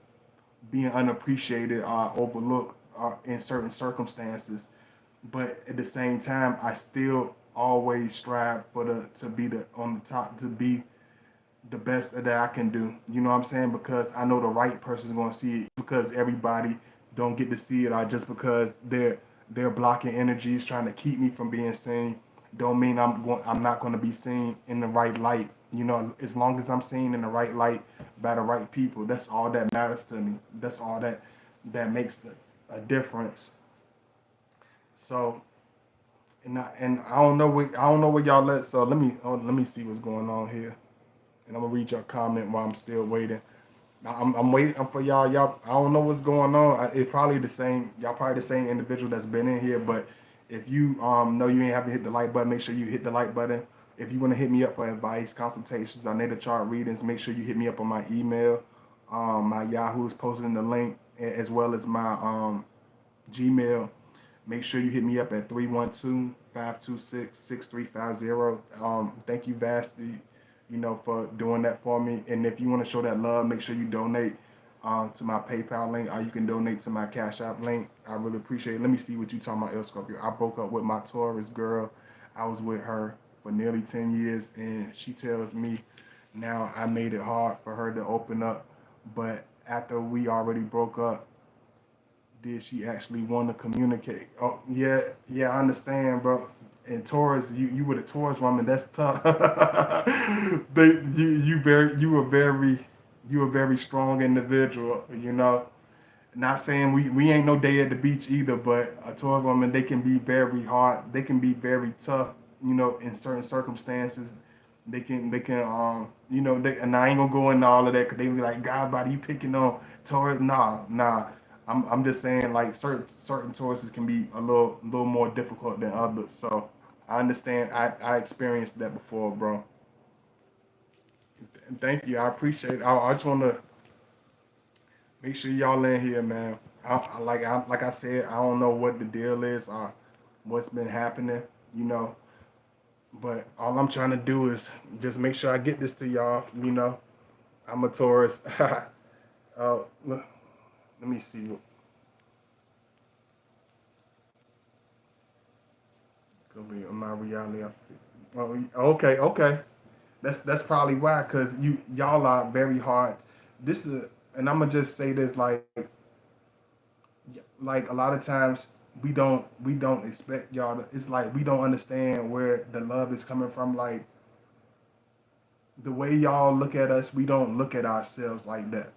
being unappreciated or overlooked in certain circumstances. But at the same time, I still always strive to be the on the top, to be the best that I can do. You know what I'm saying? Because I know the right person is going to see it. Because everybody don't get to see it, or just because they're blocking energies trying to keep me from being seen, don't mean I'm not going to be seen in the right light. As long as I'm seen in the right light by the right people, that's all that matters to me. That's all that makes a difference. So, and I don't know what y'all let. So let me see what's going on here, and I'm gonna read your comment while I'm still waiting. I'm waiting for y'all. Y'all, I don't know what's going on. It probably the same. Y'all probably the same individual that's been in here. But if you know you ain't have to hit the like button, make sure you hit the like button. If you want to hit me up for advice, consultations, or natal chart readings, make sure you hit me up on my email. My Yahoo is posted in the link, as well as my Gmail. Make sure you hit me up at 312-526-6350. Thank you vastly, for doing that for me. And if you want to show that love, make sure you donate to my PayPal link, or you can donate to my Cash App link. I really appreciate it. Let me see what you talking about, El Scorpio. I broke up with my Taurus girl. I was with her for nearly 10 years, and she tells me now I made it hard for her to open up. But after we already broke up, did she actually want to communicate? Oh, yeah, yeah, I understand, bro. And Taurus, you with a Taurus woman, that's tough. But you a very strong individual, Not saying we ain't no day at the beach either, but a Taurus woman, they can be very hard. They can be very tough, in certain circumstances. They can and I ain't gonna go into all of that because they be like, God, body, you picking on Taurus? Nah. I'm just saying like certain Tauruses can be a little more difficult than others. So I understand. I experienced that before, bro. Thank you. I appreciate it. I just want to make sure y'all in here, man. Like I said, I don't know what the deal is or what's been happening, you know. But all I'm trying to do is just make sure I get this to y'all. I'm a Taurus. Let me see what could be my reality. I see. Oh, okay. That's probably why, cause y'all are very hard. This is, and I'm gonna just say this like a lot of times we don't expect y'all to. It's like we don't understand where the love is coming from. Like the way y'all look at us, we don't look at ourselves like that.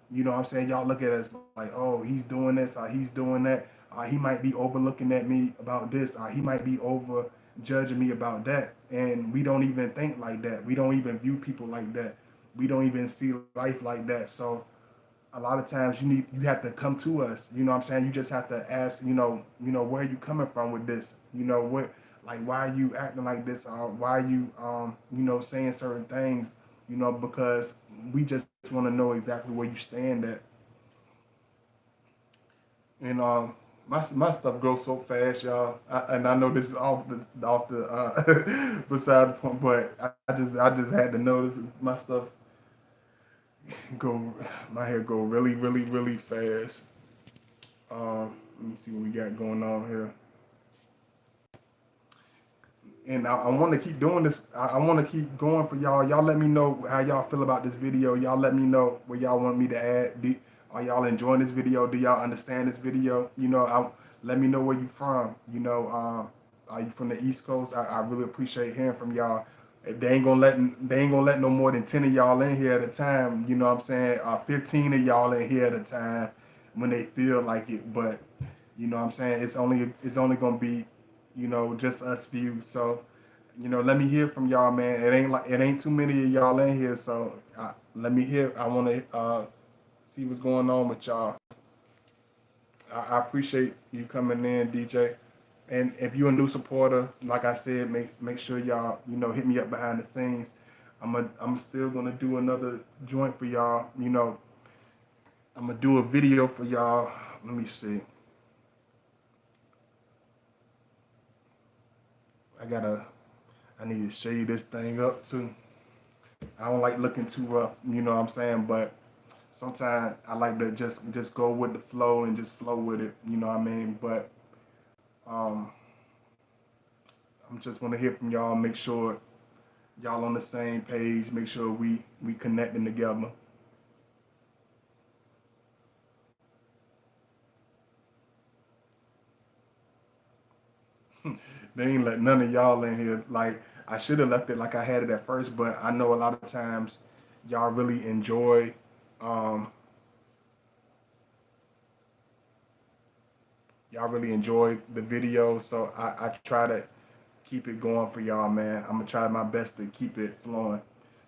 You know what I'm saying? Y'all look at us like, oh, he's doing this, or he's doing that, he might be overlooking at me about this, or he might be over judging me about that. And we don't even think like that. We don't even view people like that. We don't even see life like that. So a lot of times you have to come to us. You know what I'm saying? You just have to ask, where are you coming from with this? What, like, why are you acting like this? Or why are you saying certain things? Because we just want to know exactly where you stand at. And my stuff goes so fast, y'all. And I know this is off the beside the point, but I just had to notice my stuff go my hair go really really really fast. Let me see what we got going on here. And I want to keep doing this. I want to keep going for y'all. Y'all let me know how y'all feel about this video. Y'all let me know what y'all want me to add. Are y'all enjoying this video? Do y'all understand this video? Let me know where you from. Are you from the East Coast? I really appreciate hearing from y'all. If they ain't gonna let no more than 10 of y'all in here at a time. You know what I'm saying? 15 of y'all in here at a time when they feel like it. But you know what I'm saying? It's only gonna be, just us few. So, let me hear from y'all, man. It ain't too many of y'all in here. So let me hear. I want to see what's going on with y'all. I appreciate you coming in, DJ. And if you're a new supporter, like I said, make sure y'all hit me up behind the scenes. I'm still gonna do another joint for y'all. I'm gonna do a video for y'all. Let me see. I gotta. I need to shade this thing up too. I don't like looking too rough. You know what I'm saying? But sometimes I like to just go with the flow and just flow with it. You know what I mean? But um, I'm just gonna hear from y'all. Make sure y'all on the same page. Make sure we connecting together. They ain't let none of y'all in here. Like I should have left it like I had it at first, but I know a lot of times y'all really enjoy. Um, y'all really enjoy the video, so I try to keep it going for y'all, man. I'm gonna try my best to keep it flowing.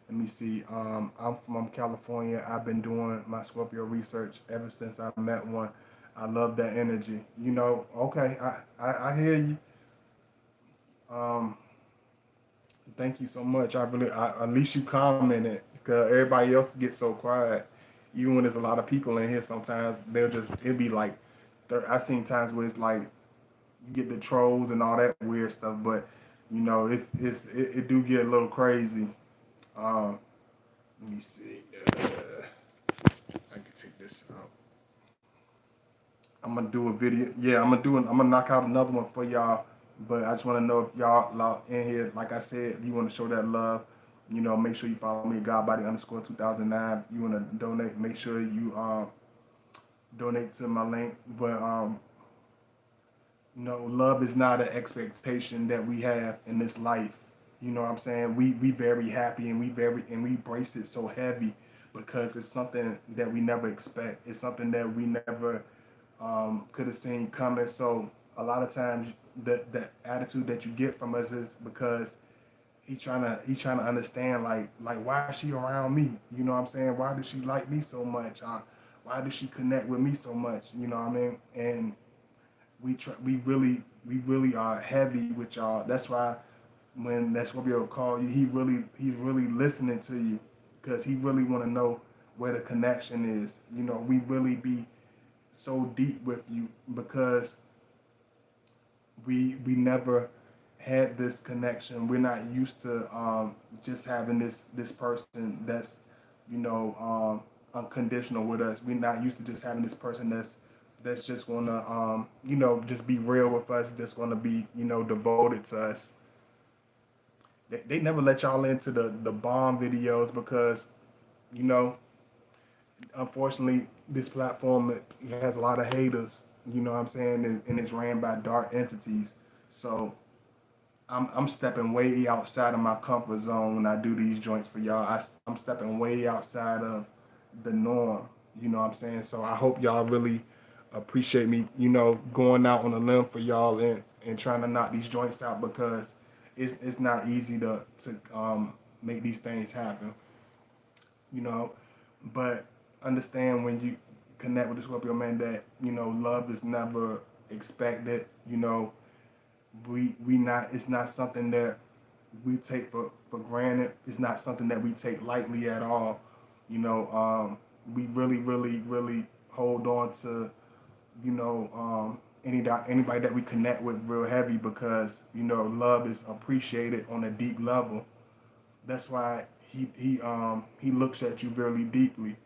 Let me see. I'm from California. I've been doing my Scorpio research ever since I met one. I love that energy. Okay, I hear you. Um, Thank you so much. At least you commented because everybody else gets so quiet. Even when there's a lot of people in here, sometimes it'll be like, I've seen times where it's like you get the trolls and all that weird stuff, but it do get a little crazy. Um, Let me see. I can take this out. I'm gonna do a video. Yeah, I'm gonna knock out another one for y'all. But I just want to know if y'all in here, like I said, if you want to show that love, make sure you follow me, Godbody underscore 2009. You want to donate, make sure you donate to my link. But love is not an expectation that we have in this life. You know what I'm saying? We very happy and we embrace it so heavy. because it's something that we never expect. It's something that we never could have seen coming. So a lot of times the attitude that you get from us is because he's trying to understand like why is she around me? You know what I'm saying? Why does she like me so much? Why does she connect with me so much? You know what I mean? And we really are heavy with y'all. That's why when that Scorpio call you, he's really listening to you because he really want to know where the connection is. You know, we really be so deep with you because we never had this connection. We're not used to just having this person that's unconditional with us. We're not used to just having this person that's just gonna just be real with us, just gonna be devoted to us. They never let y'all into the bomb videos because you know unfortunately this platform has a lot of haters. You know what I'm saying, and it's ran by dark entities. So I'm stepping way outside of my comfort zone when I do these joints for y'all. I'm stepping way outside of the norm. You know what I'm saying? So I hope y'all really appreciate me, going out on a limb for y'all and trying to knock these joints out because it's not easy to make these things happen. You know, but understand when you connect with the Scorpio man that love is never expected. We not it's not something that we take for granted. It's not something that we take lightly at all. We really hold on to anybody that we connect with real heavy because love is appreciated on a deep level. That's why he looks at you really deeply.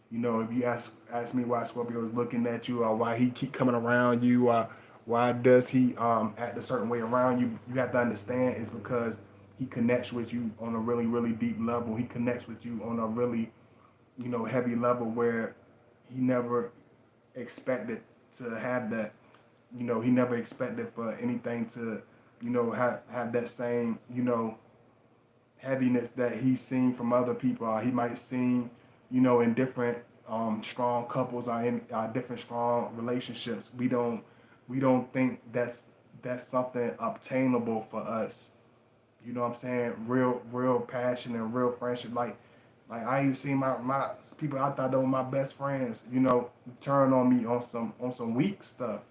If you ask me why Scorpio is looking at you or why he keep coming around you, or why does he act a certain way around you, you have to understand it's because he connects with you on a really deep level. He connects with you on a really heavy level where he never expected to have that. He never expected for anything to have that same heaviness that he's seen from other people. He might seen, in different strong couples or in different strong relationships. We don't think that's something obtainable for us. You know what I'm saying? Real passion and real friendship. Like I even seen my people I thought they were my best friends, turn on me on some weak stuff,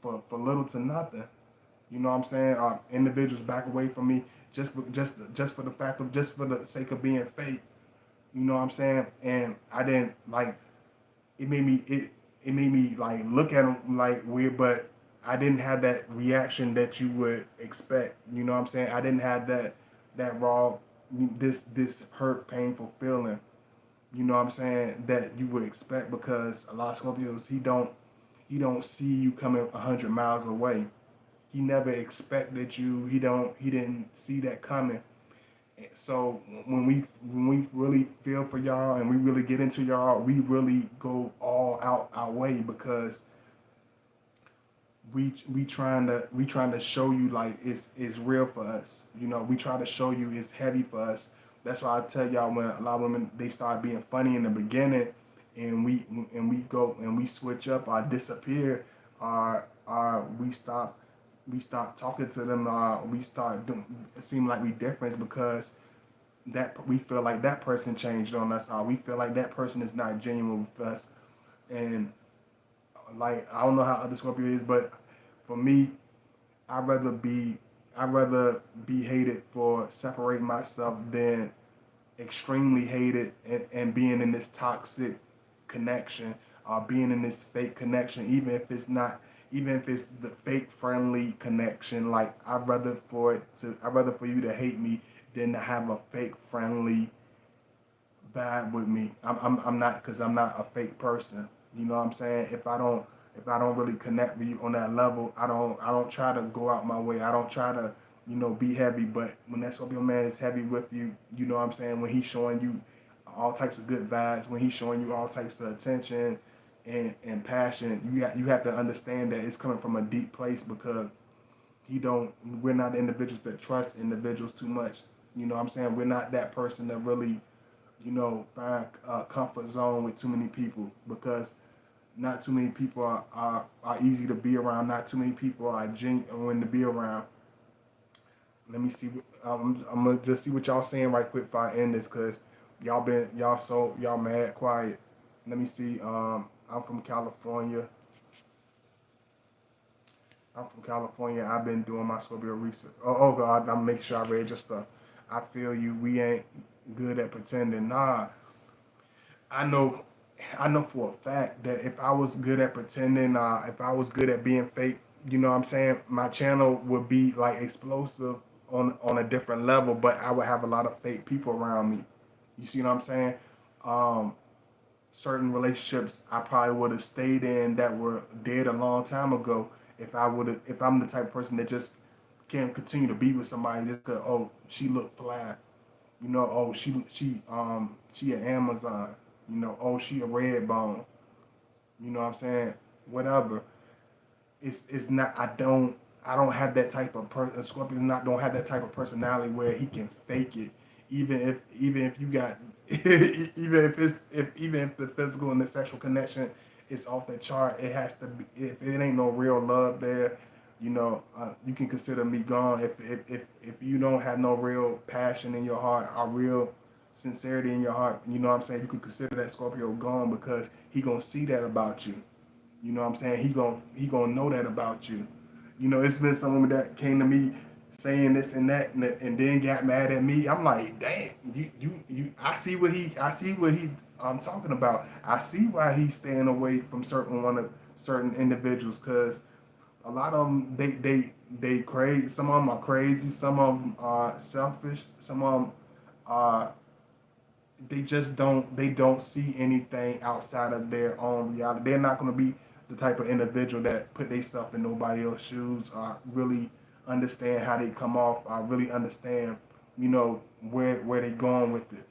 for little to nothing. You know what I'm saying? Individuals back away from me just for the fact of just for the sake of being fake. You know what I'm saying? And I didn't like it made me like look at them like weird, but I didn't have that reaction that you would expect. You know what I'm saying? I didn't have that raw this hurt painful feeling. You know what I'm saying? That you would expect because a lot of Scorpios he don't see you coming 100 miles away. He never expected you. He didn't see that coming. So when we really feel for y'all and we really get into y'all, we really go all out our way because we trying to show you like it's real for us. We try to show you it's heavy for us. That's why I tell y'all when a lot of women they start being funny in the beginning, and we go and we switch up or disappear, or we stop talking to them. We start doing it seem like we different because that we feel like that person changed on us. We feel like that person is not genuine with us, and like I don't know how other Scorpio is, but for me, I'd rather be I'd rather be hated for separating myself than extremely hated and being in this toxic connection, being in this fake connection, even if it's the fake friendly connection. Like I'd rather for you to hate me than to have a fake friendly vibe with me. I'm not because I'm not a fake person. You know what I'm saying? If I don't really connect with you on that level, I don't try to go out my way. I don't try to be heavy. But when that Scorpio man is heavy with you, you know what I'm saying? When he's showing you all types of good vibes, when he's showing you all types of attention and passion, you have to understand that it's coming from a deep place because we're not individuals that trust individuals too much. You know what I'm saying? We're not that person that really find a comfort zone with too many people, because not too many people are easy to be around. Not too many people are genuine to be around. Let me see. I'm gonna just see what y'all saying right quick before I end this, cause y'all mad quiet. Let me see. I'm from California. I'm from California. I've been doing my Scorpio research. Oh God, I'm making sure I read your stuff. I feel you. We ain't good at pretending. Nah, I know, I know for a fact that if I was good at pretending, if I was good at being fake, what I'm saying, my channel would be like explosive on a different level. But I would have a lot of fake people around me. You see what I'm saying? Um, Certain relationships I probably would have stayed in that were dead a long time ago if I'm the type of person that just can't continue to be with somebody just cause she look fly, she an Amazon, she a red bone, what I'm saying, whatever. It's not, I don't have that type of person. Scorpios not don't have that type of personality where he can fake it, even if you got even if the physical and the sexual connection is off the chart. It has to be, if it ain't no real love there, you can consider me gone. If you don't have no real passion in your heart or real sincerity in your heart, what I'm saying, you could consider that Scorpio gone, because he gonna see that about you. You know what I'm saying? He gonna know that about you. It's been someone that came to me saying this and that, and then got mad at me. I'm like, damn, you. I see what he I'm talking about. I see why he's staying away from certain individuals, because a lot of them, they crazy. Some of them are crazy. Some of them are selfish. Some of them are, they don't see anything outside of their own reality. They're not going to be the type of individual that put themselves in nobody else's shoes, or really understand how they come off, or really understand, where they going with it.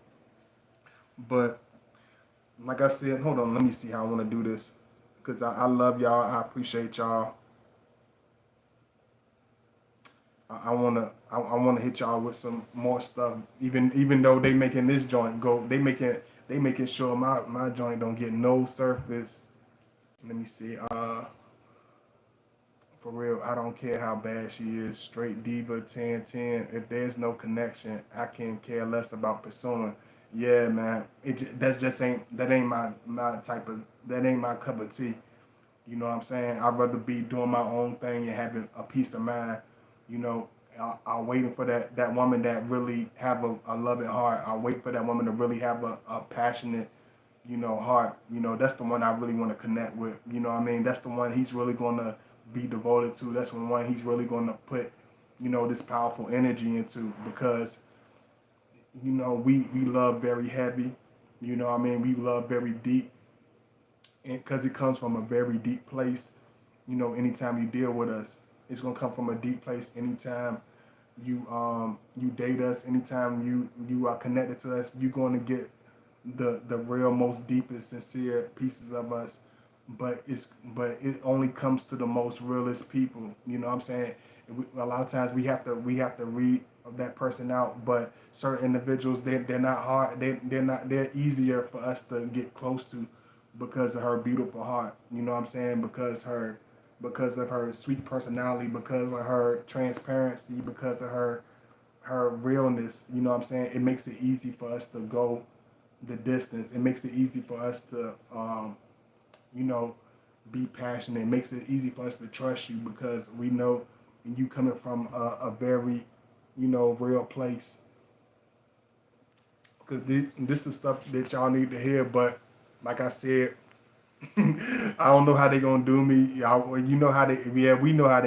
But like I said, hold on, let me see how I want to do this, because I love y'all. I appreciate y'all. I wanna hit y'all with some more stuff. Even though they making this joint go, they making sure my joint don't get no surface. Let me see. For real, I don't care how bad she is. Straight diva 10-10. If there's no connection, I can care less about pursuing. Yeah, man. That's just ain't my type of, that ain't my cup of tea. You know what I'm saying? I'd rather be doing my own thing and having a peace of mind. You know, I'm waiting for that woman that really have a loving heart. I wait for that woman to really have a passionate, heart. That's the one I really want to connect with. You know what I mean? That's the one he's really going to be devoted to. That's the one he's really going to put, this powerful energy into, because, we love very heavy. You know what I mean? We love very deep, and because it comes from a very deep place. Anytime you deal with us, it's gonna come from a deep place. Anytime you date us, anytime you are connected to us, you're going to get the real, most deepest, sincere pieces of us. But it only comes to the most realest people. You know what I'm saying? A lot of times we have to read that person out, but certain individuals, they're not hard. They're easier for us to get close to, because of her beautiful heart. You know what I'm saying? Because of her sweet personality, because of her transparency, because of her realness. You know what I'm saying? It makes it easy for us to go the distance. It makes it easy for us to you know, be passionate. It makes it easy for us to trust you, because we know you coming from a very, real place. Because this is stuff that y'all need to hear. But like I said, I don't know how they gonna do me. Y'all, well, we know how they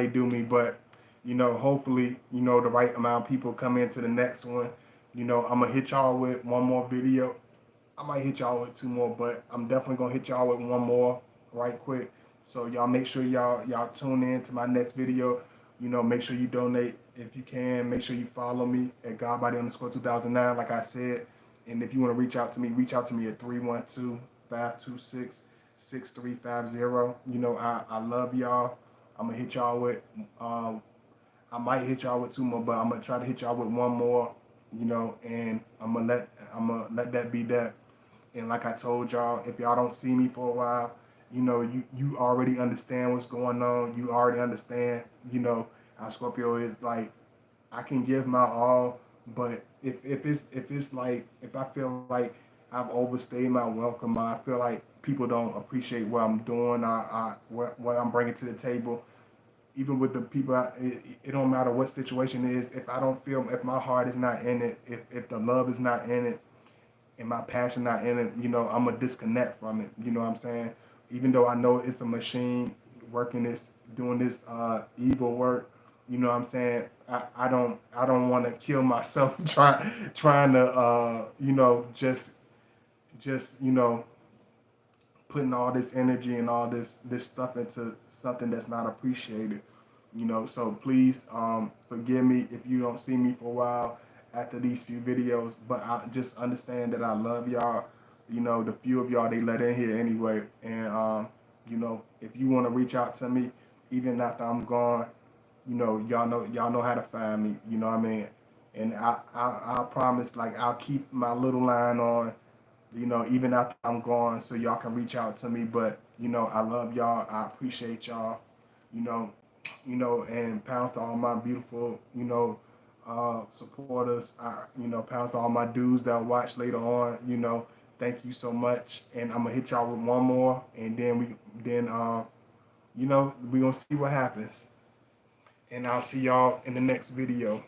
do me. But hopefully, the right amount of people come into the next one. I'm gonna hit y'all with one more video. I might hit y'all with two more, but I'm definitely gonna hit y'all with one more right quick. So y'all make sure y'all tune in to my next video. Make sure you donate if you can. Make sure you follow me at Godbody_2009, like I said. And if you want to reach out to me at 312-526-6350. I love y'all. I'm gonna hit y'all with I might hit y'all with two more, but I'm gonna try to hit y'all with one more. you know, and I'm gonna let that be that. And like I told y'all, if y'all don't see me for a while, you know, you already understand what's going on. You already understand, you know, how Scorpio is. Like, I can give my all, but if it's like, if I feel like I've overstayed my welcome, I feel like people don't appreciate what I'm doing, what I'm bringing to the table. Even with the people, it don't matter what situation it is. If I don't feel, if my heart is not in it, if the love is not in it, and my passion not in it, you know, I'm a disconnect from it. You know what I'm saying? Even though I know it's a machine working this, doing this evil work, you know what I'm saying? I don't want to kill myself trying to you know, just you know, putting all this energy and all this stuff into something that's not appreciated. You know, so please forgive me if you don't see me for a while after these few videos, but I just understand that I love y'all. You know, the few of y'all they let in here anyway, and you know, if you want to reach out to me even after I'm gone, you know, y'all know how to find me. You know what I mean? And I promise, like, I'll keep my little line on, you know, even after I'm gone, so y'all can reach out to me. But you know, I love y'all. I appreciate y'all. You know, and pounds to all my beautiful, you know, supporters. You know, pounds to all my dudes that watch later on. You know, thank you so much. And I'm gonna hit y'all with one more, and then you know, we gonna see what happens. And I'll see y'all in the next video.